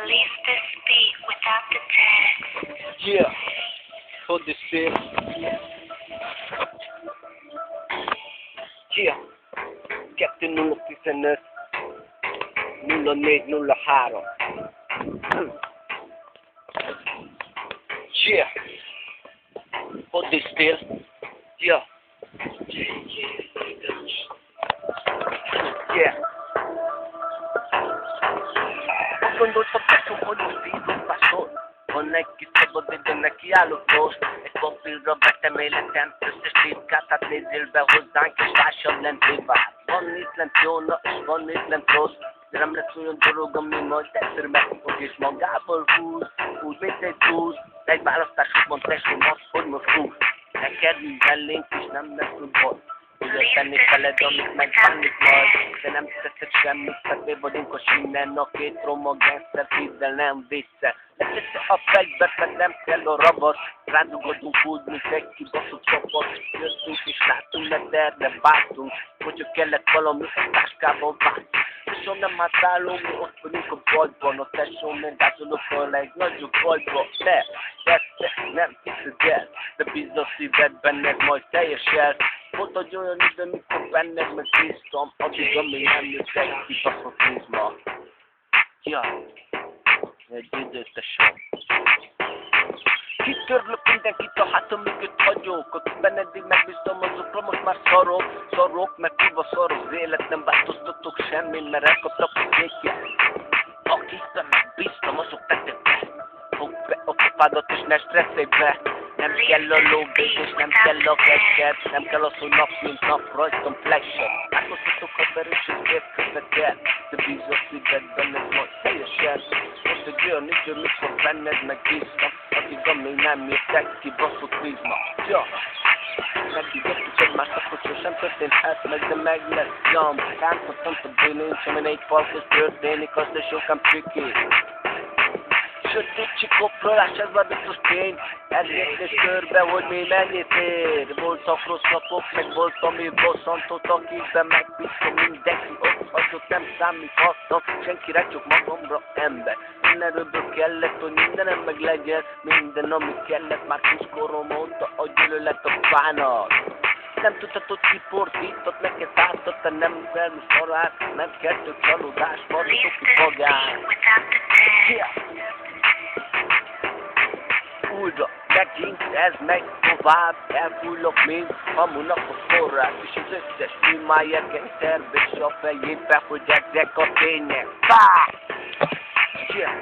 Leave this beat without the text. Yeah, hold this beat. Yeah, 2-0-15, 0-4-0-3. Yeah, hold this beat. Yeah. Yeah. Quando sto preso con lo spirito pastor, non è che sto godendo ne chi ha lo post, e copri il robert me le tempe, se sticata ne zilbe hozdan ki sásad lent privat. Van itt lent jó nap, és van itt lent rossz, de nem lesz olyan dolog, ami majd egyszer megfog és magával húz, úgy mint egy túsz, egy választásokban tesóm azt, hogy most húz. Neked mindenlénk és nem lesz baj. Tudod tenni feled, amit megbánik majd, de nem teszed semmit, fedvé vagyunk a sínen, a két romag egyszer, hidd nem vissza. Letette a fegyvert, mert nem kell a rabat, rádugodunk úgy, mint egy kibaszott csapat. Jöttünk és látunk, mert erre vártunk, hogyha kellett valami, a táskában vártunk. Tesóm nem átálló, mi ott vagyunk a bajban, a tesóm nem gázolok a legnagyobb bajba. Te nem hiszed el, de bízz a szívedben, ez majd teljesel. Volt egy olyan idő, mikor benned megbíztam, addig, ami nem jött egy kibaszott izma. Ja, egy időt tesóm. Kitörlök mindenkit a hátam mögött hagyok, akik bennedig megbíztam, azokra most már szarok, mert kurva szar az élet, nem változtatok semmi, mert elkaptak a székje. Akikben megbíztam, azok tettek be. Fogd be a kopádat és ne stresszelj be. Nem kell a lógés és nem kell a kecset, nem kell az, hogy nap mint nap rajtam flashet. Áthoztatok a verős és érkezett el, de bízz a szívedben, ez majd teljesen. Most egy olyan idő, mikor benned megbíztam, addig, amíg nem jöttek ki baszott prizma. Ja, megígértük egymást, akkor sosem történhet meg, de meg lesz. Jam, rántottam a bilincs, amin egy falkos történik, az de sokan triki. Sötét csikopprolás, ez már biztos tény. Elgészés körbe, hogy mi mennyit ér. Voltak rossz napok, meg volt, ami bosszantott, akikben megbíztam mindenki ott hagyott, nem számíthattam senkire, csak magamra ember. Mindenről kellett, hogy mindenem meg legyen, minden, ami kellett, már kuszkorom óta, a gyűlölet a bánat. Nem tudhatod ki fordított, neked ártott, te nem felmi szarál, nem kell több csalódás, maradok ki magán. Újra, megint ez megy tovább, elfújlok, mint hamunak a forrás, és az összes filmájeken terves a fejébe, hogy ezek a tények. Bá! Yeah,